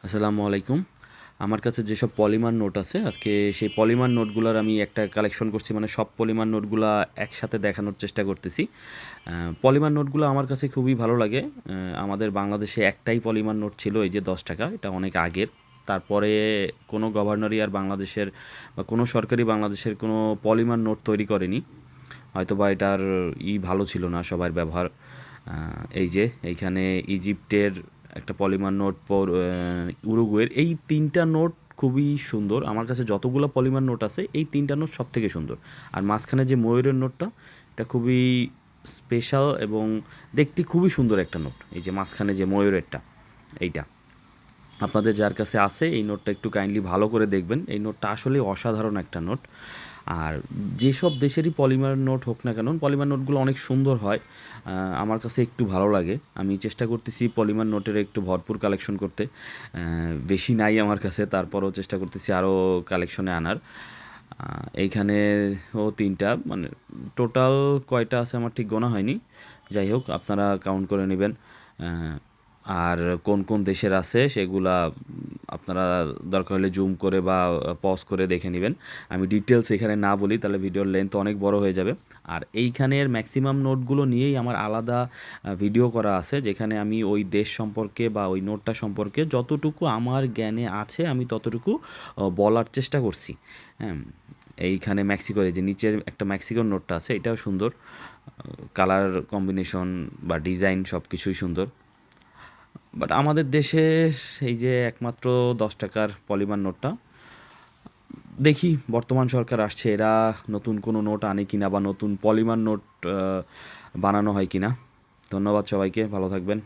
আসসালামু আলাইকুম। আমার কাছে যেসব পলিমার নোট আছে, আজকে সেই পলিমার নোটগুলার আমি একটা কালেকশন করছি। মানে সব পলিমার নোটগুলা একসাথে দেখানোর চেষ্টা করতেছি। পলিমার নোটগুলো আমার কাছে খুবই ভালো লাগে। আমাদের বাংলাদেশে একটাই পলিমার নোট ছিল, এই যে 10 টাকা, এটা অনেক আগের। তারপরে কোনো গভর্নরই আর বাংলাদেশের বা কোনো সরকারি বাংলাদেশের কোনো পলিমার নোট তৈরি করেনি। হয়তোবা এটার ভালো ছিল না সবার ব্যবহার। এই যে এইখানে ইজিপ্টের একটা পলিমার নোট, উরুগুয়ের, এই 3টা নোট খুবই সুন্দর। আমার কাছে যতগুলো পলিমার নোট আছে এই 3টা নোট সব থেকে সুন্দর। আর মাঝখানে যে ময়ূরের নোটটা, এটা খুবই স্পেশাল এবং দেখতে খুবই সুন্দর একটা নোট। এই যে মাঝখানে যে ময়ূরেরটা, এইটা আপনাদের যার কাছে আছে এই নোটটা একটু কাইন্ডলি ভালো করে দেখবেন। এই নোটটা আসলে অসাধারণ একটা নোট। আর যেসব দেশেরই পলিমার নোট হোক না কেন, পলিমার নোটগুলো অনেক সুন্দর হয়। আমার কাছে একটু ভালো লাগে। আমি চেষ্টা করতেছি পলিমার নোটের একটু ভরপুর কালেকশন করতে। বেশি নাই আমার কাছে, তারপরও চেষ্টা করতেছি আরও কালেকশনে আনার। এইখানে 3টা, মানে টোটাল কয়টা আছে আমার ঠিক গোনা হয়নি। যাই হোক, আপনারা কাউন্ট করে নেবেন। আর কোন কোন দেশের আছে সেগুলা আপনারা দরকার হলে জুম করে বা পজ করে দেখে নেবেন। আমি ডিটেলস এখানে না বলি, তাহলে ভিডিওর লেন্থ অনেক বড় হয়ে যাবে। আর এইখানের ম্যাক্সিমাম নোটগুলো নিয়েই আমার আলাদা ভিডিও করা আছে, যেখানে আমি ওই দেশ সম্পর্কে বা ওই নোটটা সম্পর্কে যতটুকু আমার জ্ঞানে আছে আমি ততটুকু বলার চেষ্টা করছি। হ্যাঁ, এইখানে মেক্সিকোর এই যে নিচের একটা মেক্সিকোর নোটটা আছে, এটাও সুন্দর। কালার কম্বিনেশন বা ডিজাইন সব কিছুই সুন্দর। বাট আমাদের দেশে এই যে একমাত্র 10 টাকার পলিমার নোটটা, দেখি বর্তমান সরকার আসছে, এরা নতুন কোনো নোট আনে কিনা বা নতুন পলিমার নোট বানানো হয় কিনা। ধন্যবাদ সবাইকে, ভালো থাকবেন।